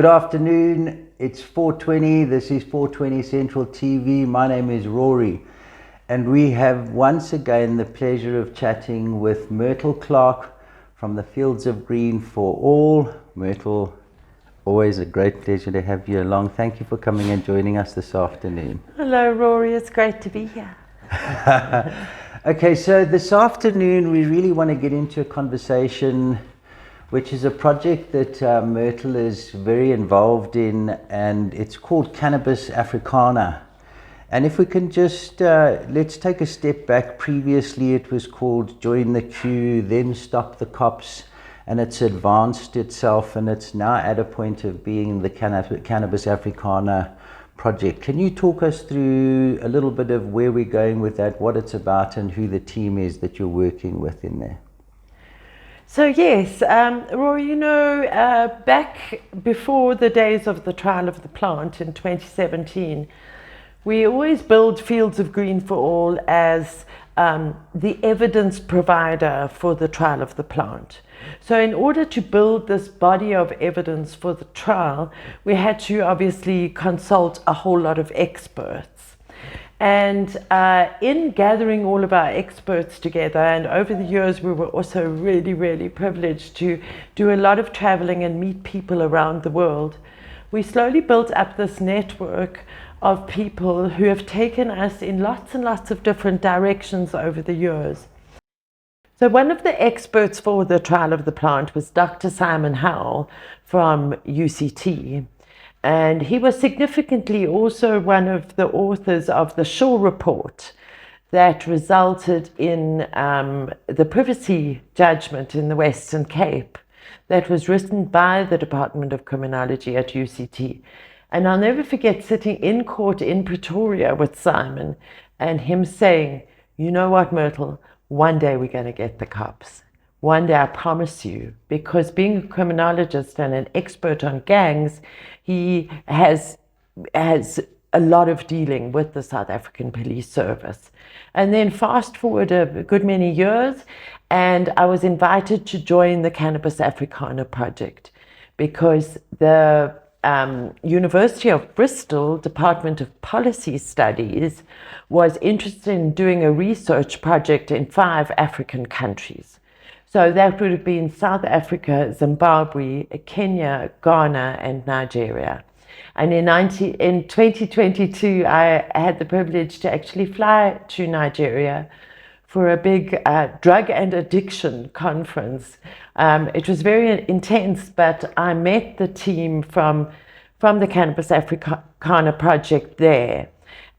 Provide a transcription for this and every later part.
Good afternoon. It's 4:20. This is 4:20 Central TV. My name is Rory, and we have once again the pleasure of chatting with Myrtle Clarke from the Fields of Green for All. Myrtle, always a great pleasure to have you along. Thank you for coming and joining us this afternoon. Hello, Rory. It's great to be here. Okay, so this afternoon we really want to get into a conversation which is a project that Myrtle is very involved in, and it's called Cannabis Africana. And if we can just, let's take a step back. Previously it was called Join the Queue, then Stop the Cops, and it's advanced itself, and it's now at a point of being the Cannabis Africana project. Can you talk us through a little bit of where we're going with that, what it's about, and who the team is that you're working with in there? So yes, Rory, back before the days of the trial of the plant in 2017, we always build Fields of Green for All as the evidence provider for the trial of the plant. So in order to build this body of evidence for the trial, we had to obviously consult a whole lot of experts. And in gathering all of our experts together, and over the years we were also really, really privileged to do a lot of traveling and meet people around the world, we slowly built up this network of people who have taken us in lots and lots of different directions over the years. So one of the experts for the trial of the plant was Dr. Simon Howell from UCT. And he was significantly also one of the authors of the Shaw Report that resulted in the privacy judgment in the Western Cape that was written by the Department of Criminology at UCT. And I'll never forget sitting in court in Pretoria with Simon and him saying, "You know what, Myrtle, one day we're going to get the cops. One day, I promise you," because being a criminologist and an expert on gangs, he has a lot of dealing with the South African Police Service. And then fast forward a good many years, and I was invited to join the Cannabis Africana project because the University of Bristol Department of Policy Studies was interested in doing a research project in 5 African countries. So that would have been South Africa, Zimbabwe, Kenya, Ghana, and Nigeria. And in 2022, I had the privilege to actually fly to Nigeria for a big drug and addiction conference. It was very intense, but I met the team from the Cannabis Africana project there.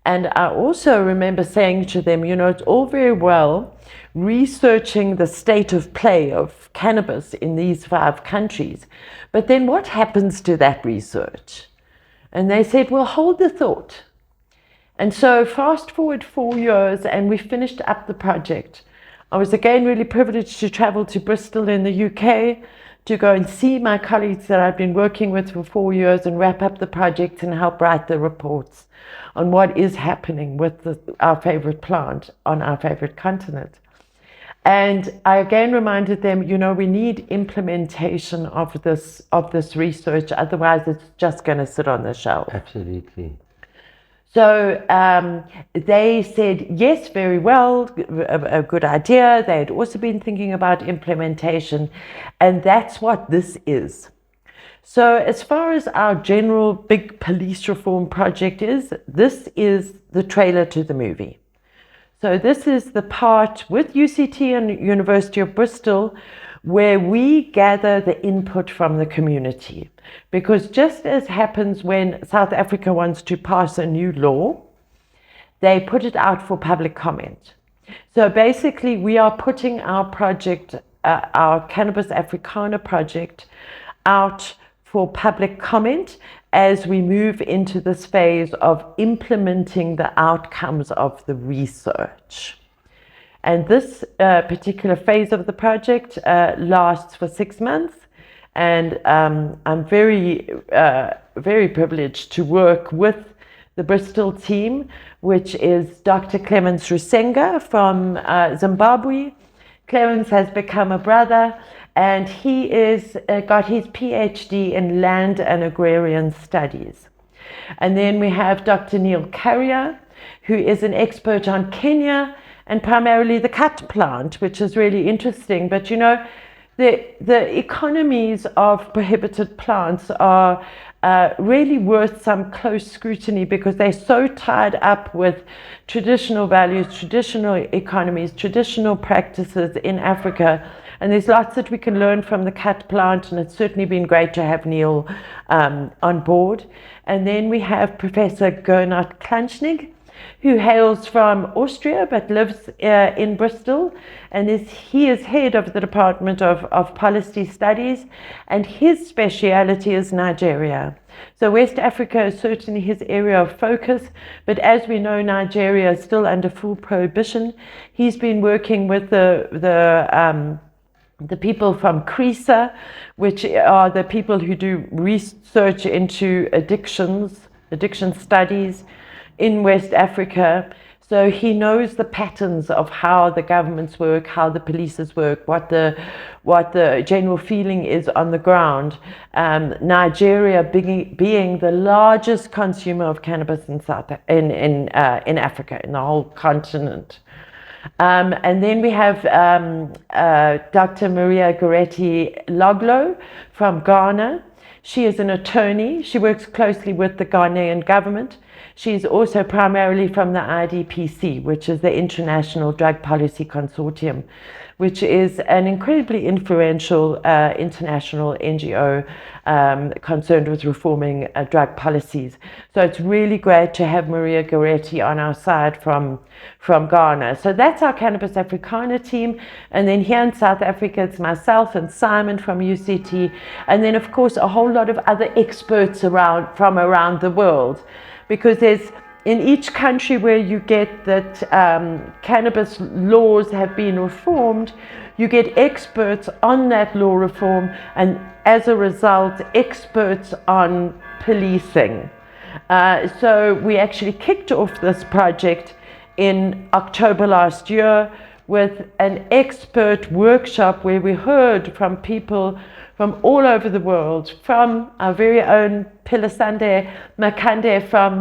And I also remember saying to them, it's all very well researching the state of play of cannabis in these 5 countries, but then what happens to that research? And they said, well, hold the thought. And so fast forward 4 years and we finished up the project. I was again really privileged to travel to Bristol in the UK to go and see my colleagues that I've been working with for 4 years and wrap up the project and help write the reports on what is happening with our favorite plant on our favorite continent. And I again reminded them, we need implementation of this research, otherwise it's just going to sit on the shelf. Absolutely. So they said, yes, very well, a good idea. They had also been thinking about implementation, and that's what this is. So as far as our general big police reform project is, this is the trailer to the movie. So this is the part with UCT and University of Bristol where we gather the input from the community. Because just as happens when South Africa wants to pass a new law, they put it out for public comment. So basically we are putting our project, our Cannabis Africana project, out for public comment as we move into this phase of implementing the outcomes of the research. And this particular phase of the project lasts for 6 months. And I'm very, very privileged to work with the Bristol team, which is Dr. Clemens Rusenga from Zimbabwe, Clarence has become a brother, and he is got his PhD in land and agrarian studies. And then we have Dr. Neil Carrier, who is an expert on Kenya and primarily the cut plant, which is really interesting. But you know, the economies of prohibited plants are really worth some close scrutiny, because they're so tied up with traditional values, traditional economies, traditional practices in Africa. And there's lots that we can learn from the cut plant, and it's certainly been great to have Neil on board. And then we have Professor Gernot Kleinschnig, who hails from Austria but lives in Bristol, and he is head of the Department of Policy Studies, and his speciality is Nigeria. So West Africa is certainly his area of focus, but as we know, Nigeria is still under full prohibition. He's been working with the people from CRISA, which are the people who do research into addiction studies in West Africa. So he knows the patterns of how the governments work, how the polices work, what the general feeling is on the ground. Nigeria being the largest consumer of cannabis in Africa, in the whole continent. And then we have Dr. Maria Goretti Loglo from Ghana. She is an attorney. She works closely with the Ghanaian government. She's also primarily from the IDPC, which is the International Drug Policy Consortium, which is an incredibly influential international NGO concerned with reforming drug policies. So it's really great to have Maria Goretti on our side from Ghana. So that's our Cannabis Africana team. And then here in South Africa, it's myself and Simon from UCT. And then, of course, a whole lot of other experts from around the world. Because there's, in each country where you get that cannabis laws have been reformed, you get experts on that law reform, and as a result, experts on policing. So we actually kicked off this project in October last year with an expert workshop where we heard from people from all over the world, from our very own Pilasande Makande from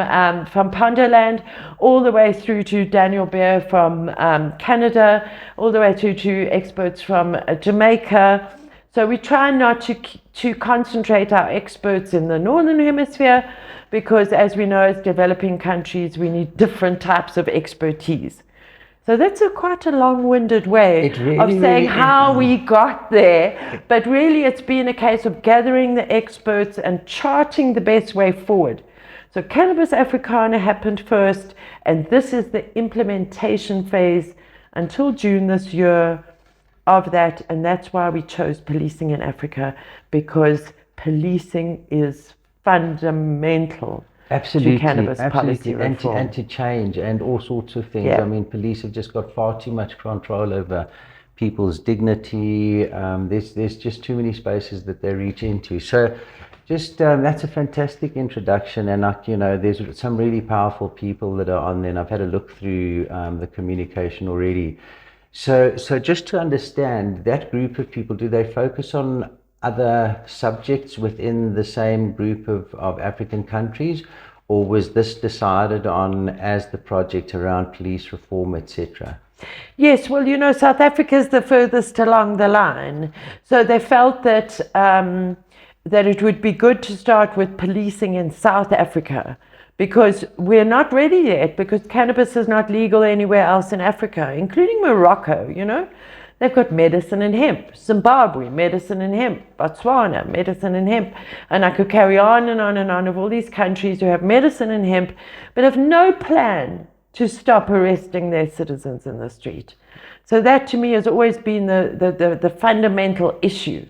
Pondoland, all the way through to Daniel Bear from Canada, all the way to experts from Jamaica. So we try not to concentrate our experts in the Northern Hemisphere, because as we know, as developing countries, we need different types of expertise. So that's quite a long-winded way of saying how we got there, but really it's been a case of gathering the experts and charting the best way forward. So Cannabis Africana happened first, and this is the implementation phase until June this year of that, and that's why we chose policing in Africa, because policing is fundamental. Absolutely, to cannabis policy reform. And to change and all sorts of things. Yeah. I mean, police have just got far too much control over people's dignity. There's just too many spaces that they reach into. So just that's a fantastic introduction, and there's some really powerful people that are on there, and I've had a look through the communication already. So just to understand, that group of people, do they focus on other subjects within the same group of African countries, or was this decided on as the project around police reform, etc.? Yes, well, South Africa is the furthest along the line, so they felt that that it would be good to start with policing in South Africa, because we're not ready yet, because cannabis is not legal anywhere else in Africa, including Morocco. They've got medicine and hemp. Zimbabwe, medicine and hemp. Botswana, medicine and hemp. And I could carry on and on and on of all these countries who have medicine and hemp, but have no plan to stop arresting their citizens in the street. So that to me has always been the fundamental issue,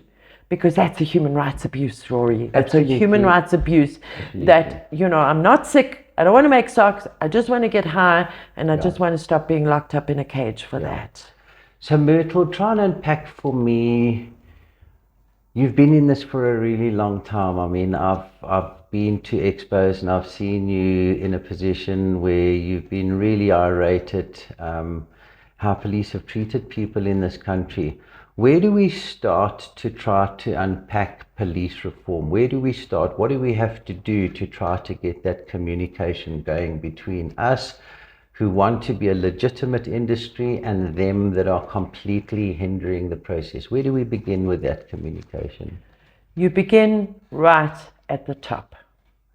because that's a human rights abuse, Rory. It's a human rights abuse. Absolutely. That, I'm not sick, I don't want to make socks, I just want to get high, and I just want to stop being locked up in a cage for that. So Myrtle, try and unpack for me, you've been in this for a really long time. I mean, I've been to expos and I've seen you in a position where you've been really irate at how police have treated people in this country. Where do we start to try to unpack police reform? Where do we start? What do we have to do to try to get that communication going between us who want to be a legitimate industry and them that are completely hindering the process? Where do we begin with that communication? You begin right at the top.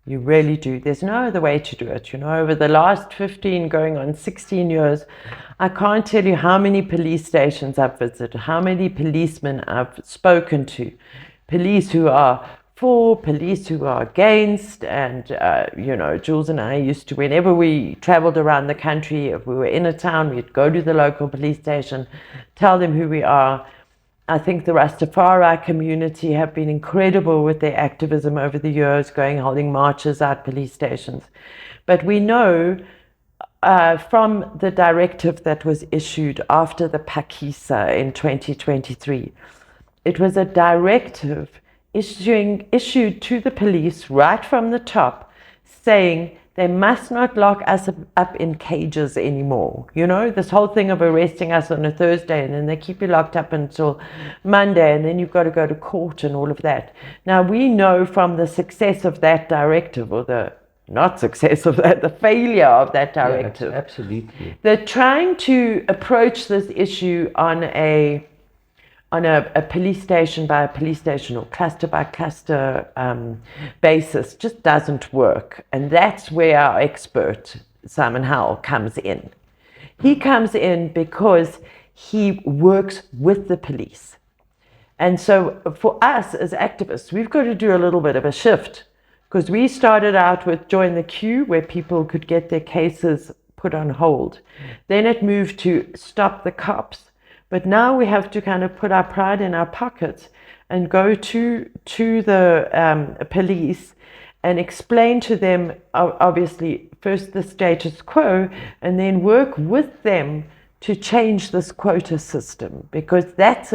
You really do. There's no other way to do it. You know, over the last 15, going on 16 years, I can't tell you how many police stations I've visited, how many policemen I've spoken to, police who are for, police who are against. And, you know, Jules and I used to, whenever we traveled around the country, if we were in a town, we'd go to the local police station, tell them who we are. I think the Rastafari community have been incredible with their activism over the years, holding marches at police stations. But we know from the directive that was issued after the Pakisa in 2023, it was a directive issued to the police right from the top saying they must not lock us up in cages anymore. You know, this whole thing of arresting us on a Thursday and then they keep you locked up until Monday and then you've got to go to court and all of that. Now, we know from the success of that directive, or the not success of that, the failure of that directive. Yeah, absolutely. They're trying to approach this issue on a police station by a police station or cluster by cluster basis just doesn't work. And that's where our expert, Simon Howell, comes in. He comes in because he works with the police. And so for us as activists, we've got to do a little bit of a shift, because we started out with Join the Queue, where people could get their cases put on hold. Then it moved to Stop the Cops. But now we have to kind of put our pride in our pockets and go to the police and explain to them, obviously, first the status quo, and then work with them to change this quota system, because that's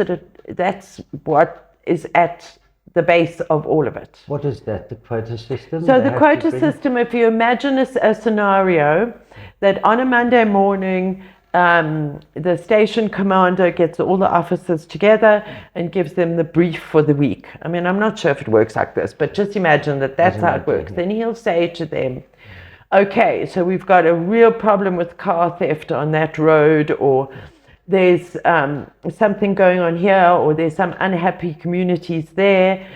what is at the base of all of it. What is that, the quota system? So the quota system, if you imagine a scenario that on a Monday morning, the station commander gets all the officers together and gives them the brief for the week. I mean, I'm not sure if it works like this, but just imagine that's how it works. Then he'll say to them, okay, so we've got a real problem with car theft on that road, or there's something going on here, or there's some unhappy communities there.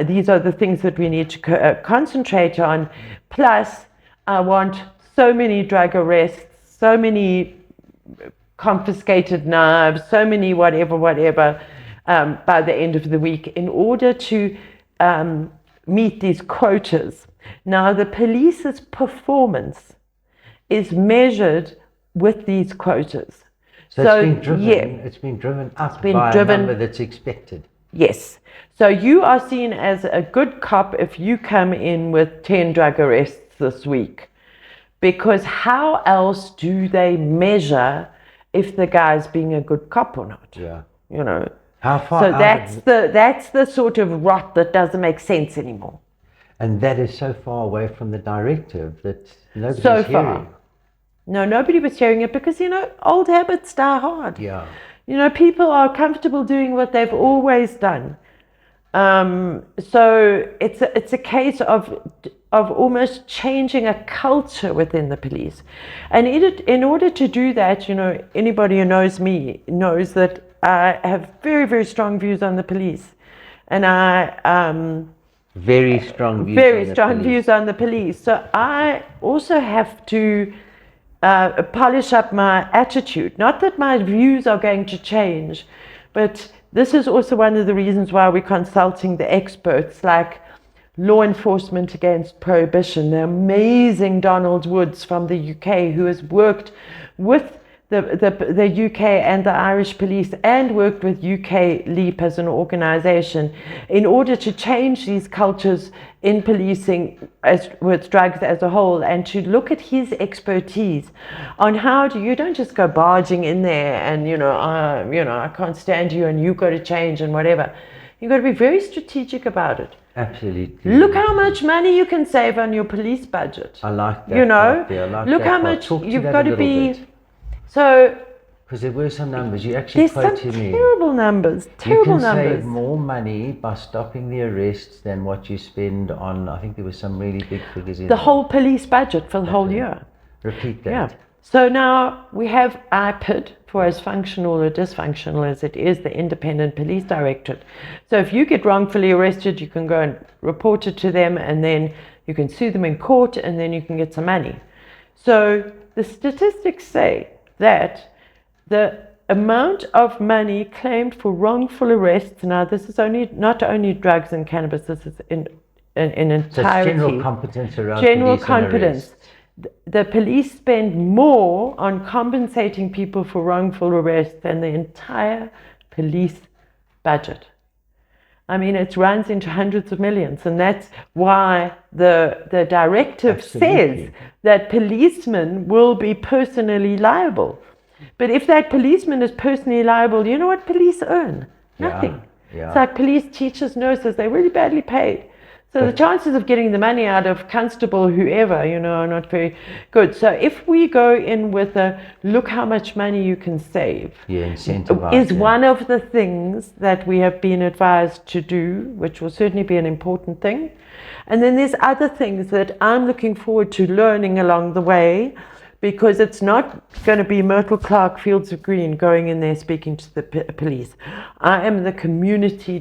These are the things that we need to concentrate on. Plus, I want so many drug arrests, so many confiscated knives, so many whatever, by the end of the week, in order to meet these quotas. Now, the police's performance is measured with these quotas. So it's been driven up by a number that's expected. Yes. So you are seen as a good cop if you come in with 10 drug arrests this week. Because how else do they measure if the guy's being a good cop or not? Yeah. You know. How far? So that's the sort of rot that doesn't make sense anymore. And that is so far away from the directive that nobody's hearing. No, nobody was hearing it, because, you know, old habits die hard. Yeah. You know, people are comfortable doing what they've always done. So it's a case of almost changing a culture within the police. And in order to do that, you know, anybody who knows me knows that I have very, very strong views on the police. And I... very strong views on the police. So I also have to polish up my attitude. Not that my views are going to change, but this is also one of the reasons why we're consulting the experts like Law Enforcement Against Prohibition, the amazing Donald Woods from the UK, who has worked with the UK and the Irish police and worked with UK LEAP as an organization in order to change these cultures in policing with drugs as a whole, and to look at his expertise on how you don't just go barging in there and, I can't stand you and you've got to change and whatever. You've got to be very strategic about it. Absolutely. Look how much money you can save on your police budget. I like that. Look how much you've got to be. Bit. So Because there were some numbers. You actually There's some quoted me. terrible numbers. You Terrible can numbers. save more money by stopping the arrests than what you spend on, I think there were some really big figures in The there. whole police budget for the whole year. Repeat that. Yeah. So now we have IPID, for as functional or dysfunctional as it is, the Independent Police Directorate. So if you get wrongfully arrested, you can go and report it to them, and then you can sue them in court, and then you can get some money. So the statistics say that the amount of money claimed for wrongful arrests, now this is not only drugs and cannabis, this is in entirety. So it's general competence around General police and competence. arrests. The police spend more on compensating people for wrongful arrest than the entire police budget. I mean, it runs into hundreds of millions, and that's why the directive Absolutely. says that policemen will be personally liable. But if that policeman is personally liable, you know what police earn? Nothing. Yeah. It's like police teachers, nurses, they're really badly paid. So the chances of getting the money out of constable, whoever, are not very good. So if we go in with a look how much money you can save, incentivize, is one of the things that we have been advised to do, which will certainly be an important thing. And then there's other things that I'm looking forward to learning along the way, because it's not going to be Myrtle Clarke, Fields of Green, going in there speaking to the police. I am the community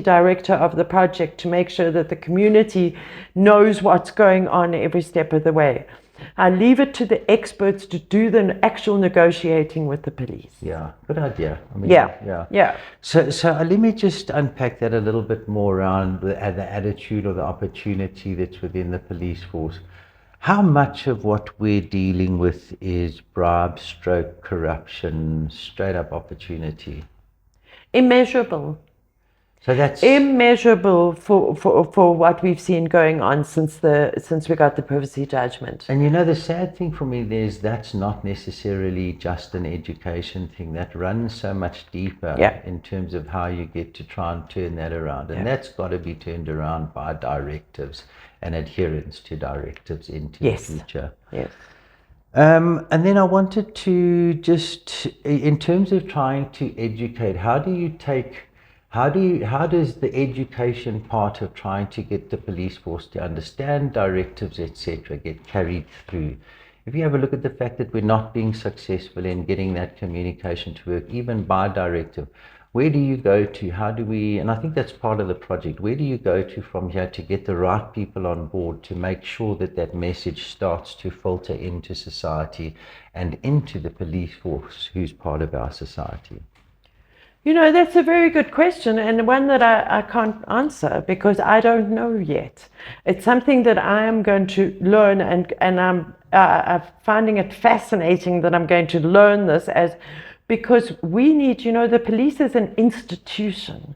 director of the project to make sure that the community knows what's going on every step of the way. I leave it to the experts to do the actual negotiating with the police. Yeah, good idea. I mean, Yeah. So let me just unpack that a little bit more around the attitude or the opportunity that's within the police force. How much of what we're dealing with is bribe, stroke, corruption, straight up opportunity? Immeasurable. So that's immeasurable for what we've seen going on since we got the privacy judgment. And the sad thing for me is that's not necessarily just an education thing. That runs so much deeper in terms of how you get to try and turn that around. And that's got to be turned around by directives and adherence to directives into the future. Yes. And then I wanted to just, in terms of trying to educate, how does the education part of trying to get the police force to understand directives, etc., get carried through? If you have a look at the fact that we're not being successful in getting that communication to work, even by directive, where do you go to? How do we, and I think that's part of the project, where do you go to from here to get the right people on board to make sure that that message starts to filter into society and into the police force who's part of our society? That's a very good question, and one that I can't answer because I don't know yet. It's something that I am going to learn, and I'm finding it fascinating that I'm going to learn this because we need, the police is an institution.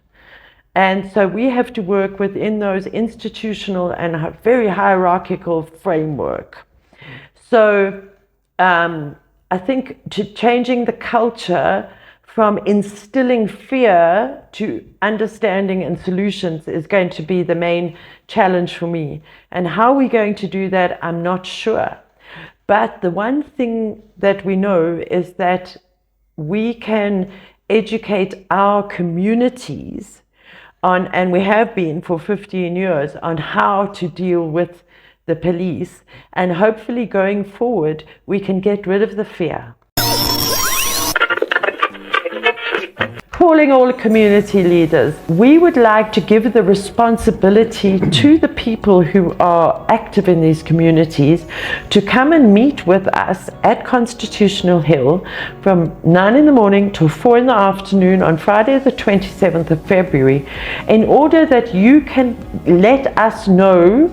And so we have to work within those institutional and very hierarchical framework. So I think changing the culture from instilling fear to understanding and solutions is going to be the main challenge for me. And how we're going to do that, I'm not sure. But the one thing that we know is that we can educate our communities on, and we have been for 15 years, on how to deal with the police. And hopefully going forward, we can get rid of the fear. Calling all community leaders, we would like to give the responsibility to the people who are active in these communities to come and meet with us at Constitutional Hill from 9 in the morning till 4 in the afternoon on Friday the 27th of February, in order that you can let us know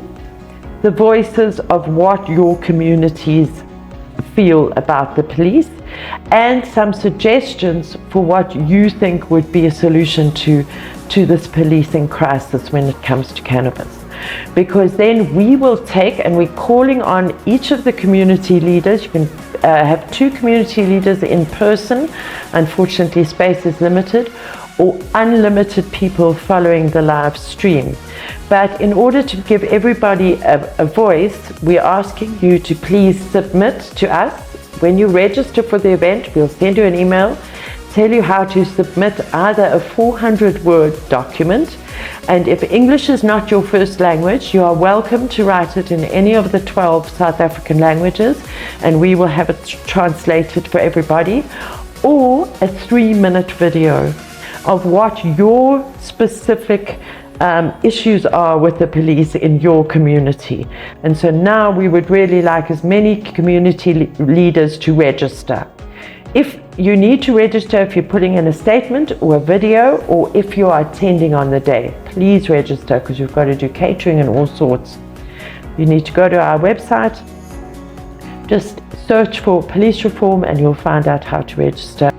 the voices of what your communities feel about the police, and some suggestions for what you think would be a solution to this policing crisis when it comes to cannabis. Because then we will take, and we're calling on each of the community leaders. You can have 2 community leaders in person, unfortunately space is limited, or unlimited people following the live stream. But in order to give everybody a voice, we're asking you to please submit to us When you register for the event, we'll send you an email, tell you how to submit either a 400-word document, and if English is not your first language, you are welcome to write it in any of the 12 South African languages, and we will have it translated for everybody, or a 3-minute video of what your specific issues are with the police in your community. And so now we would really like as many community leaders to register. If you need to register, if you're putting in a statement or a video, or if you are attending on the day, please register, because you've got to do catering and all sorts. You need to go to our website, just search for police reform and you'll find out how to register.